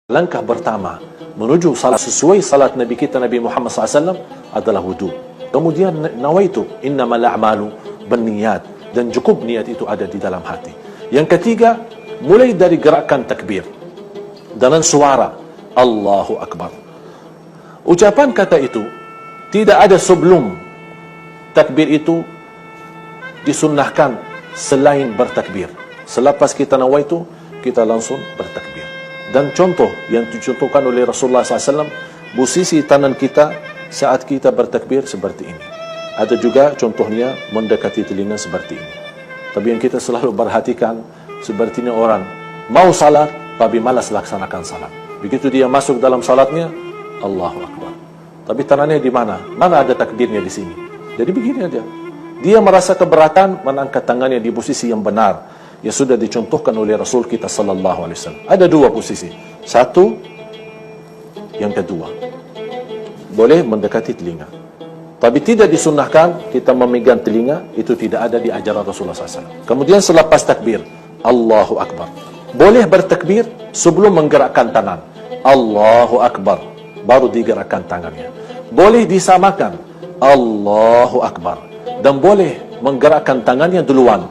Langkah pertama menuju salat sesuai salat Nabi kita Nabi Muhammad SAW adalah wudu. Kemudian nawaitu innamal a'malu binniyat, dan cukup niat itu ada di dalam hati. Yang ketiga, mulai dari gerakan takbir dengan suara Allahu Akbar. Ucapan kata itu tidak ada sebelum takbir itu disunnahkan selain bertakbir. Selepas kita nawaitu, kita langsung bertakbir. Dan contoh yang dicontohkan oleh Rasulullah SAW, posisi tangan kita saat kita bertakbir seperti ini. Ada juga contohnya mendekati telinga seperti ini. Tapi yang kita selalu perhatikan, sepertinya orang mau salat tapi malas laksanakan salat. Begitu dia masuk dalam salatnya, Allahu Akbar. Tapi tangannya di mana? Mana ada takbirnya di sini? Jadi begini aja. Dia merasa keberatan mengangkat tangannya di posisi yang benar, yang sudah dicontohkan oleh Rasul kita sallallahu alaihi wasallam. Ada dua posisi. Satu, yang kedua, boleh mendekati telinga. Tapi tidak disunnahkan kita memegang telinga, itu tidak ada di ajaran Rasulullah SAW. Kemudian selepas takbir, Allahu Akbar. Boleh bertakbir sebelum menggerakkan tangan. Allahu Akbar, baru digerakkan tangannya. Boleh disamakan, Allahu Akbar. Dan boleh menggerakkan tangannya duluan,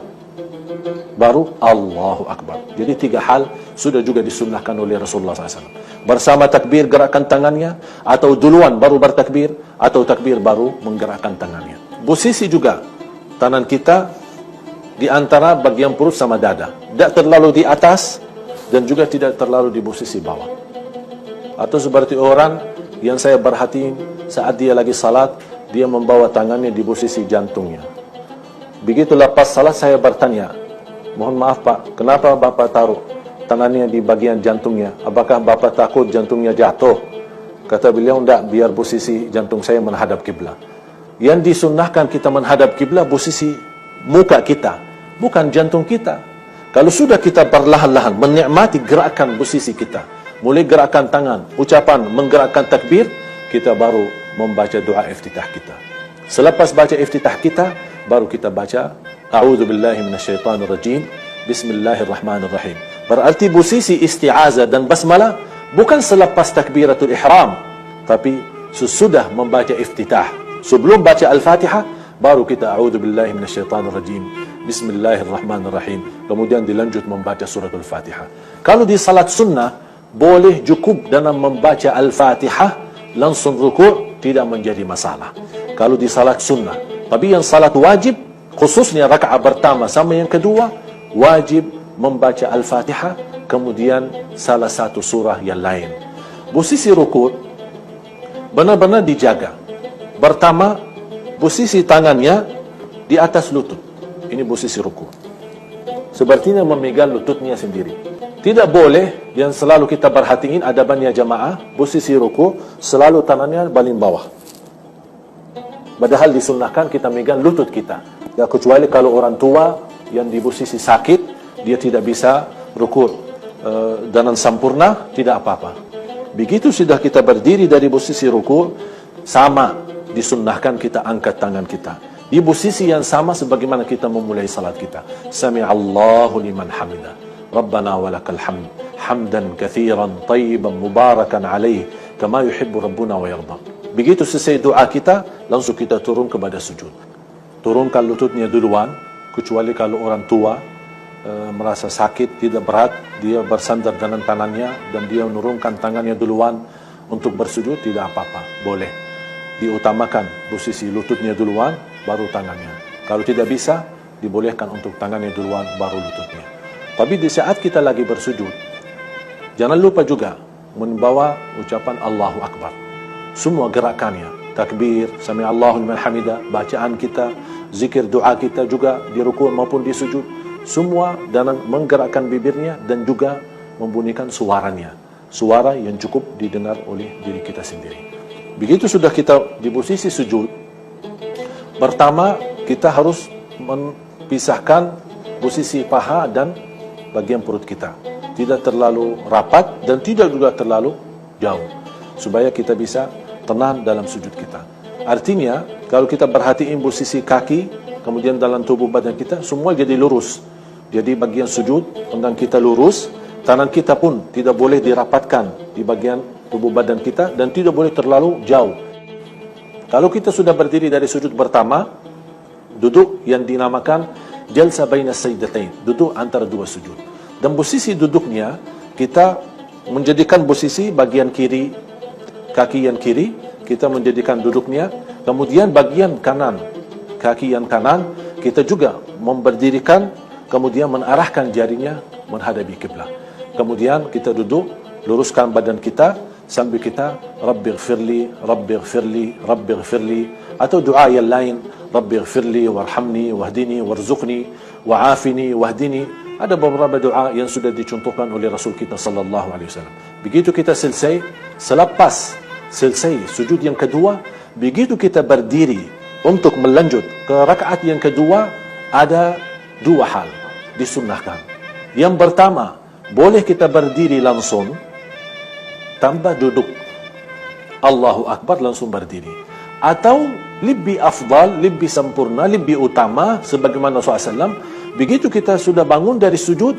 baru Allahu Akbar. Jadi tiga hal sudah juga disunnahkan oleh Rasulullah SAW. Bersama takbir gerakkan tangannya, atau duluan baru bertakbir, atau takbir baru menggerakkan tangannya. Posisi juga tangan kita di antara bagian perut sama dada, tidak terlalu di atas dan juga tidak terlalu di posisi bawah. Atau seperti orang yang saya perhatiin saat dia lagi salat, dia membawa tangannya di posisi jantungnya. Begitu lepas salat saya bertanya, mohon maaf Pak, kenapa Bapak taruh tangannya di bagian jantungnya? Apakah Bapak takut jantungnya jatuh? Kata beliau, enggak, biar posisi jantung saya menghadap kiblat. Yang disunnahkan kita menghadap kiblat posisi muka kita, bukan jantung kita. Kalau sudah kita perlahan-lahan menikmati gerakan posisi kita, mulai gerakan tangan, ucapan, menggerakkan takbir, kita baru membaca doa iftitah kita. Selepas baca iftitah kita, baru kita baca A'udzu billahi minasyaitonir rajim, Bismillahirrahmanirrahim. Berarti posisi isti'azah dan basmalah bukan selepas takbiratul ihram, tapi sesudah membaca iftitah. Sebelum baca al-Fatihah, baru kita A'udzu billahi minasyaitonir rajim, Bismillahirrahmanirrahim. Kemudian dilanjut membaca suratul Fatihah. Kalau di salat sunnah, boleh cukup dalam membaca al-Fatihah langsung rukuk, tidak menjadi masalah. Kalau di salat sunnah. Tapi yang salat wajib, khususnya rakaat pertama sama yang kedua, wajib membaca Al-Fatihah, kemudian salah satu surah yang lain. Posisi rukuk benar-benar dijaga. Pertama, posisi tangannya di atas lutut. Ini posisi rukuk. Sepertinya memegang lututnya sendiri. Tidak boleh, yang selalu kita perhatiin adabannya jamaah, posisi rukuk selalu tangannya paling bawah. Padahal disunnahkan kita megang lutut kita. Ya, kecuali kalau orang tua yang di posisi sakit, dia tidak bisa rukuk dengan sempurna, tidak apa-apa. Begitu sudah kita berdiri dari posisi rukuk, sama disunnahkan kita angkat tangan kita di posisi yang sama sebagaimana kita memulai salat kita. Sami'allahu liman hamidah, Rabbana walakal hamd, hamdan katsiran tayyiban mubarakan alaih, kama yuhibbu rabbuna wa yarda. Begitu selesai doa kita, langsung kita turun kepada sujud. Turunkan lututnya duluan, kecuali kalau orang tua merasa sakit, tidak berat, dia bersandar dengan tangannya dan dia menurunkan tangannya duluan untuk bersujud, tidak apa-apa, boleh. Diutamakan posisi lututnya duluan, baru tangannya. Kalau tidak bisa, dibolehkan untuk tangannya duluan, baru lututnya. Tapi di saat kita lagi bersujud, jangan lupa juga membawa ucapan Allahu Akbar. Semua gerakannya, takbir, Sami'allahu liman hamidah, bacaan kita, zikir doa kita juga di rukuk maupun di sujud, semua dengan menggerakkan bibirnya dan juga membunyikan suaranya, suara yang cukup didengar oleh diri kita sendiri. Begitu sudah kita di posisi sujud, pertama kita harus memisahkan posisi paha dan bagian perut kita, tidak terlalu rapat dan tidak juga terlalu jauh, supaya kita bisa tenang dalam sujud kita. Artinya, kalau kita perhatiin posisi kaki, kemudian dalam tubuh badan kita, semua jadi lurus. Jadi bagian sujud, tangan kita lurus, tangan kita pun tidak boleh dirapatkan di di bagian tubuh badan kita dan tidak boleh terlalu jauh. Kalau kita sudah berdiri dari sujud pertama, duduk yang dinamakan jalsa baina sajdatain, duduk antara dua sujud. Dan posisi duduknya, kita menjadikan posisi bagian kiri, kaki yang kiri, kita menjadikan duduknya. Kemudian bagian kanan, kaki yang kanan, kita juga memberdirikan, kemudian mengarahkan jarinya menghadapi kiblat. Kemudian kita duduk, luruskan badan kita, sambil kita Rabbighfirli, Rabbighfirli, Rabbighfirli, atau doa yang lain, Rabbighfirli, warhamni, wahdini, warzuqni, wa'afini, wahdini. Ada beberapa doa yang sudah dicontohkan oleh Rasul kita sallallahu alaihi wasallam. Begitu kita selesai, selepas selesai sujud yang kedua, begitu kita berdiri untuk melanjut ke rakaat yang kedua, ada dua hal disunnahkan. Yang pertama, boleh kita berdiri langsung tanpa duduk, Allahu Akbar langsung berdiri. Atau lebih afdal, lebih sempurna, lebih utama, sebagaimana Rasulullah SAW, begitu kita sudah bangun dari sujud,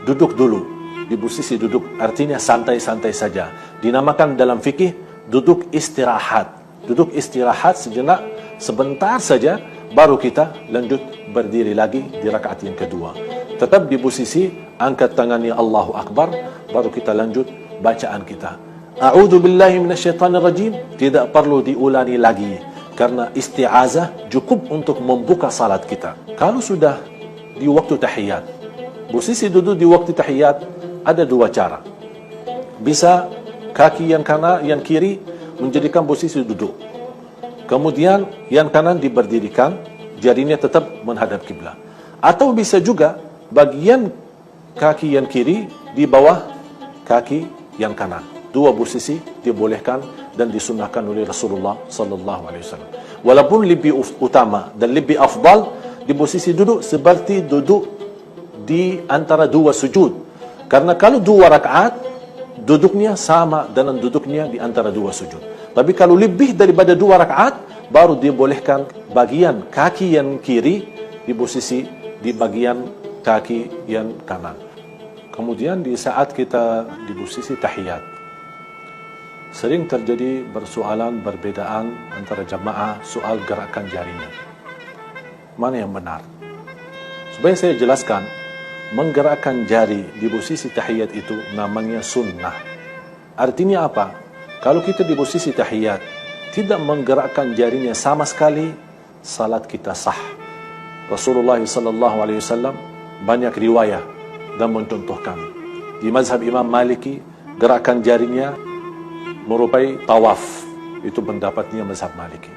duduk dulu di posisi duduk, artinya santai-santai saja. Dinamakan dalam fikih duduk istirahat. Duduk istirahat sejenak, sebentar saja, baru kita lanjut berdiri lagi di rakaat yang kedua. Tetap di posisi angkat tangannya Allahu Akbar, baru kita lanjut bacaan kita. A'udzu billahi minasyaitonir rajim, tidak perlu diulangi lagi karena isti'azah cukup untuk membuka salat kita. Kalau sudah di waktu tahiyat, posisi duduk di waktu tahiyat ada dua cara. Bisa kaki yang kanan, yang kiri menjadikan posisi duduk. Kemudian yang kanan diberdirikan, jarinya tetap menghadap kiblat. Atau bisa juga bagian kaki yang kiri di bawah kaki yang kanan. Dua posisi dibolehkan dan disunnahkan oleh Rasulullah sallallahu alaihi wasallam. Walaupun lebih utama dan lebih afdal di posisi duduk seperti duduk di antara dua sujud. Karena kalau dua rakaat, duduknya sama dengan duduknya di antara dua sujud. Tapi kalau lebih daripada dua rakaat, baru dibolehkan bagian kaki yang kiri di posisi di bagian kaki yang kanan. Kemudian di saat kita di posisi tahiyat, sering terjadi persoalan, perbedaan antara jamaah soal gerakan jarinya. Mana yang benar? Supaya saya jelaskan, menggerakkan jari di posisi tahiyat itu namanya sunnah. Artinya apa? Kalau kita di posisi tahiyat tidak menggerakkan jarinya sama sekali, salat kita sah. Rasulullah sallallahu alaihi wasallam banyak riwayat dan mencontohkan. Di mazhab Imam Maliki, gerakan jarinya merupai tawaf. Itu pendapatnya mazhab Maliki.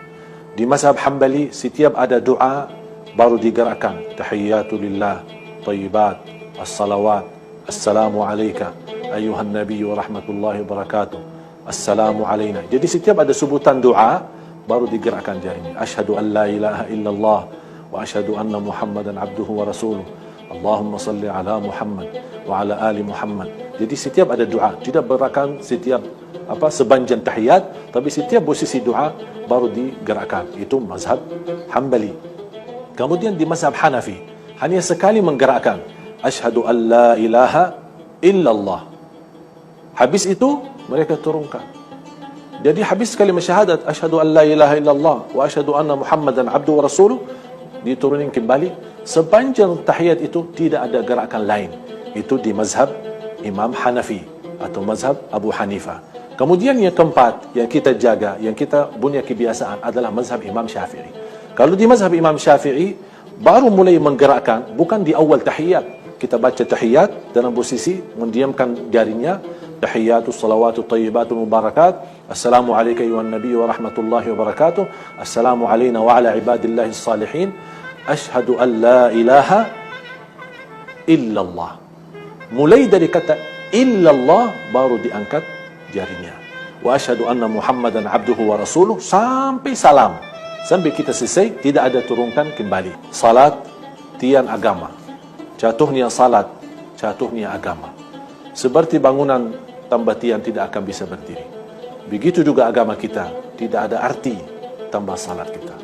Di mazhab Hambali, setiap ada doa baru digerakkan. Tahiyyatu lillah, tayyibat, as-salawat, assalamu alayka ayuhan nabi wa rahmatullahi wa barakatuh, assalamu alayna. Jadi setiap ada sebutan doa baru digerakkan jarinya. Asyhadu an la ilaha illallah wa asyhadu anna Muhammadan abduhu wa rasuluh. Allahumma salli ala Muhammad wa ala ali Muhammad. Jadi setiap ada doa, tidak bergerakkan setiap sepanjang tahiyat, tapi setiap posisi doa baru digerakkan. Itu mazhab Hambali. Kemudian di mazhab Hanafi, hanya sekali menggerakkan asyhadu an la ilaha illallah. Habis itu mereka turunkan. Jadi habis kalimat syahadat asyhadu an la ilaha illallah wa asyhadu anna Muhammadan abduhu wa rasuluh, diturunin kembali. Sepanjang tahiyat itu tidak ada gerakan lain. Itu di mazhab Imam Hanafi atau mazhab Abu Hanifah. Kemudian yang keempat yang kita jaga, yang kita punya kebiasaan adalah mazhab Imam Syafi'i. Kalau di mazhab Imam Syafi'i baru mulai menggerakkan bukan di awal tahiyat. Kita baca tahiyat dalam posisi mendiamkan jarinya. Tahiyatus salawatut tayyibatul mubarakat. Assalamu alayka ayuhan nabi wa rahmatullahi wa barakatuh. Assalamu alayna wa ala ibadillahis salihin. Asyhadu an la ilaha illallah. Mulai dari kata illallah baru diangkat jarinya. Wa asyhadu anna Muhammadan abduhu wa rasuluh sampai salam. Sampai kita selesai, tidak ada turunkan kembali. Salat tiang agama. Jatuhnya salat, jatuhnya agama. Seperti bangunan tambah tiang tidak akan bisa berdiri. Begitu juga agama kita, tidak ada arti tambah salat kita.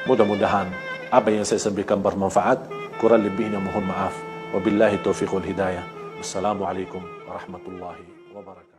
Mudah-mudahan apa yang saya sampaikan bermanfaat. Kurang lebihnya mohon maaf. Wabillahi taufiq wal hidayah. Wassalamualaikum warahmatullahi wabarakatuh.